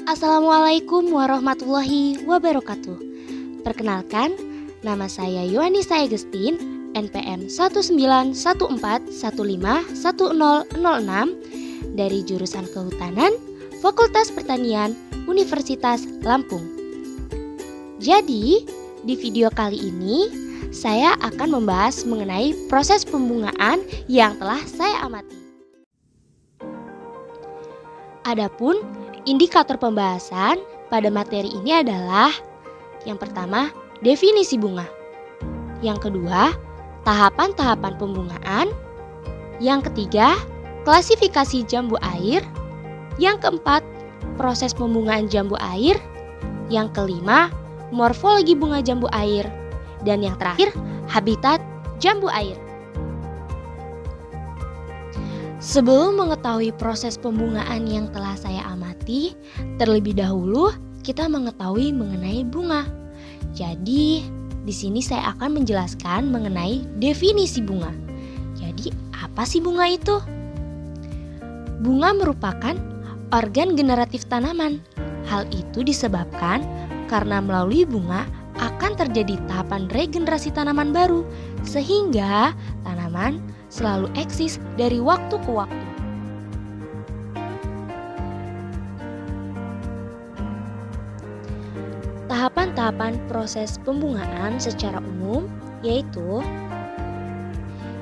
Assalamualaikum warahmatullahi wabarakatuh. Perkenalkan, nama saya Yohanisa Agustin, NPM 1914151006 dari jurusan Kehutanan, Fakultas Pertanian, Universitas Lampung. Jadi, di video kali ini saya akan membahas mengenai proses pembungaan yang telah saya amati. Adapun indikator pembahasan pada materi ini adalah: yang pertama, definisi bunga. Yang kedua, tahapan-tahapan pembungaan. Yang ketiga, klasifikasi jambu air. Yang keempat, proses pembungaan jambu air. Yang kelima, morfologi bunga jambu air. Dan yang terakhir, habitat jambu air. Sebelum mengetahui proses pembungaan yang telah saya amati, terlebih dahulu kita mengetahui mengenai bunga. Jadi, di sini saya akan menjelaskan mengenai definisi bunga. Jadi, apa sih bunga itu? Bunga merupakan organ generatif tanaman. Hal itu disebabkan karena melalui bunga akan terjadi tahapan regenerasi tanaman baru, sehingga tanaman selalu eksis dari waktu ke waktu. Tahapan-tahapan proses pembungaan secara umum yaitu: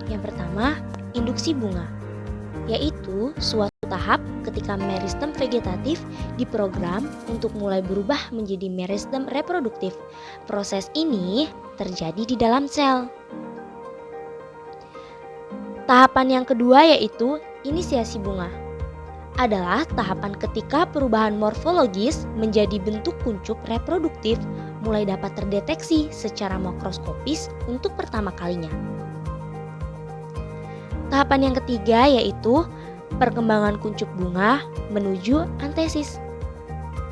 yang pertama, induksi bunga, yaitu suatu tahap ketika meristem vegetatif diprogram untuk mulai berubah menjadi meristem reproduktif. Proses ini terjadi di dalam sel. Tahapan yang kedua yaitu inisiasi bunga, adalah tahapan ketika perubahan morfologis menjadi bentuk kuncup reproduktif mulai dapat terdeteksi secara makroskopis untuk pertama kalinya. Tahapan yang ketiga yaitu perkembangan kuncup bunga menuju antesis.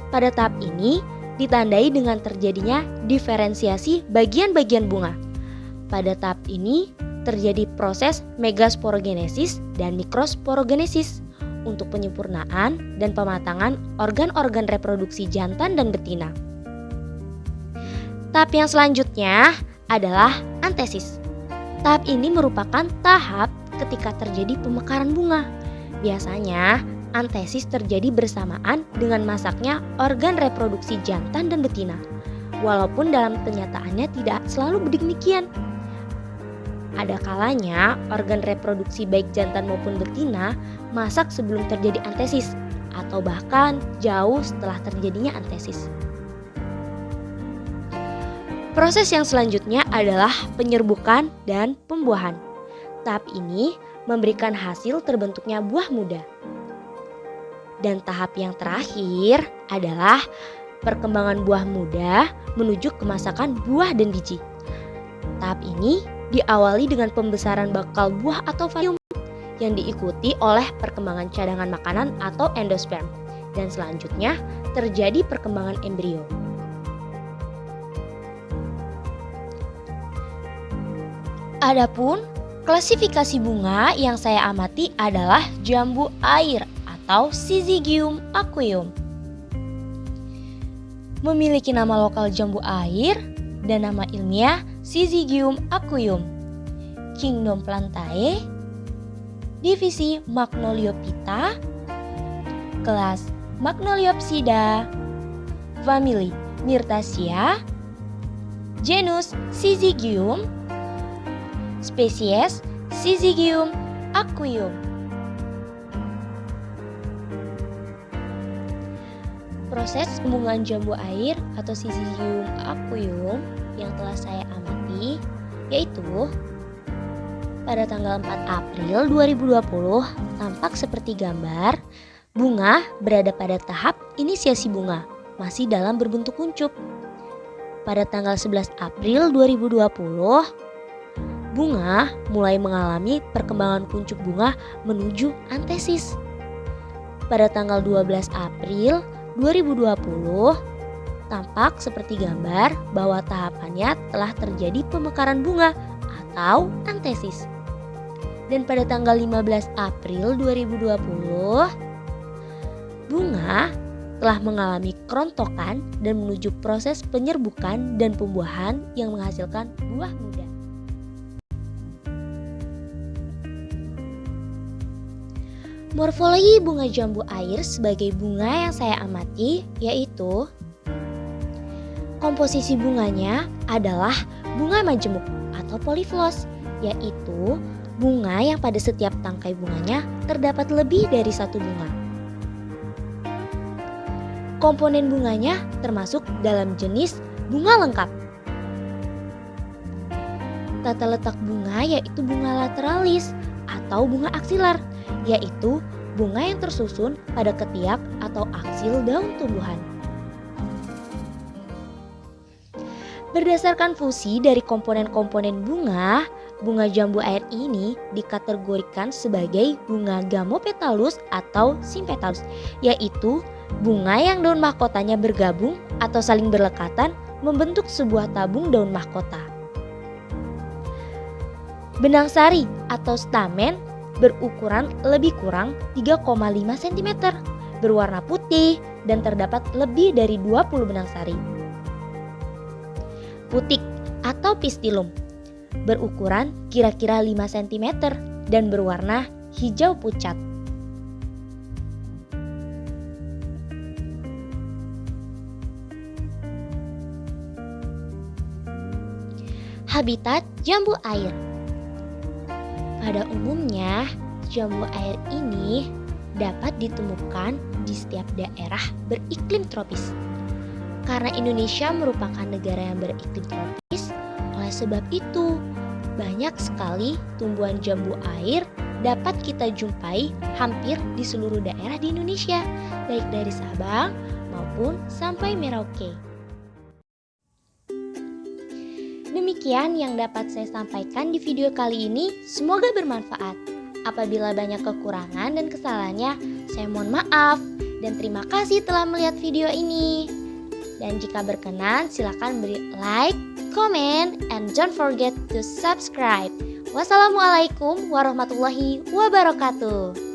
Pada tahap ini ditandai dengan terjadinya diferensiasi bagian-bagian bunga. Pada tahap ini terjadi proses megasporogenesis dan mikrosporogenesis untuk penyempurnaan dan pematangan organ-organ reproduksi jantan dan betina. Tahap yang selanjutnya adalah antesis. Tahap ini merupakan tahap ketika terjadi pemekaran bunga. Biasanya antesis terjadi bersamaan dengan masaknya organ reproduksi jantan dan betina. Walaupun dalam kenyataannya tidak selalu demikian. Ada kalanya organ reproduksi baik jantan maupun betina masak sebelum terjadi antesis atau bahkan jauh setelah terjadinya antesis. Proses yang selanjutnya adalah penyerbukan dan pembuahan. Tahap ini memberikan hasil terbentuknya buah muda. Dan tahap yang terakhir adalah perkembangan buah muda menuju kemasakan buah dan biji. Tahap ini diawali dengan pembesaran bakal buah atau valium yang diikuti oleh perkembangan cadangan makanan atau endosperm, dan selanjutnya terjadi perkembangan embrio. Adapun klasifikasi bunga yang saya amati adalah jambu air atau Syzygium aqueum. Memiliki nama lokal jambu air dan nama ilmiah Syzygium aqueum. Kingdom Plantae, divisi Magnoliophyta, kelas Magnoliopsida, famili Myrtaceae, genus Syzygium, spesies Syzygium aqueum. Proses pembungaan jambu air atau Syzygium aqueum yang telah saya amati yaitu: pada tanggal 4 April 2020 tampak seperti gambar. Bunga berada pada tahap inisiasi bunga, masih dalam berbentuk kuncup. Pada tanggal 11 April 2020 bunga mulai mengalami perkembangan kuncup bunga menuju antesis. Pada tanggal 12 April 2020 tampak seperti gambar bahwa tahapannya telah terjadi pemekaran bunga atau antesis. Dan pada tanggal 15 April 2020 bunga setelah mengalami kerontokan dan menuju proses penyerbukan dan pembuahan yang menghasilkan buah muda. Morfologi bunga jambu air sebagai bunga yang saya amati yaitu komposisi bunganya adalah bunga majemuk atau poliflos, yaitu bunga yang pada setiap tangkai bunganya terdapat lebih dari satu bunga. Komponen bunganya termasuk dalam jenis bunga lengkap. Tata letak bunga yaitu bunga lateralis atau bunga aksilar, yaitu bunga yang tersusun pada ketiak atau aksil daun tumbuhan. Berdasarkan fungsi dari komponen-komponen bunga, bunga jambu air ini dikategorikan sebagai bunga gamopetalus atau simpetalus, yaitu bunga yang daun mahkotanya bergabung atau saling berlekatan membentuk sebuah tabung daun mahkota. Benang sari atau stamen berukuran lebih kurang 3,5 cm, berwarna putih dan terdapat lebih dari 20 benang sari. Putik atau pistilum berukuran kira-kira 5 cm dan berwarna hijau pucat. Habitat jambu air. Pada umumnya, jambu air ini dapat ditemukan di setiap daerah beriklim tropis. Karena Indonesia merupakan negara yang beriklim tropis, oleh sebab itu banyak sekali tumbuhan jambu air dapat kita jumpai hampir di seluruh daerah di Indonesia, baik dari Sabang maupun sampai Merauke. Demikian yang dapat saya sampaikan di video kali ini, semoga bermanfaat. Apabila banyak kekurangan dan kesalahannya, saya mohon maaf dan terima kasih telah melihat video ini. Dan jika berkenan, silakan beri like, comment, and don't forget to subscribe. Wassalamualaikum warahmatullahi wabarakatuh.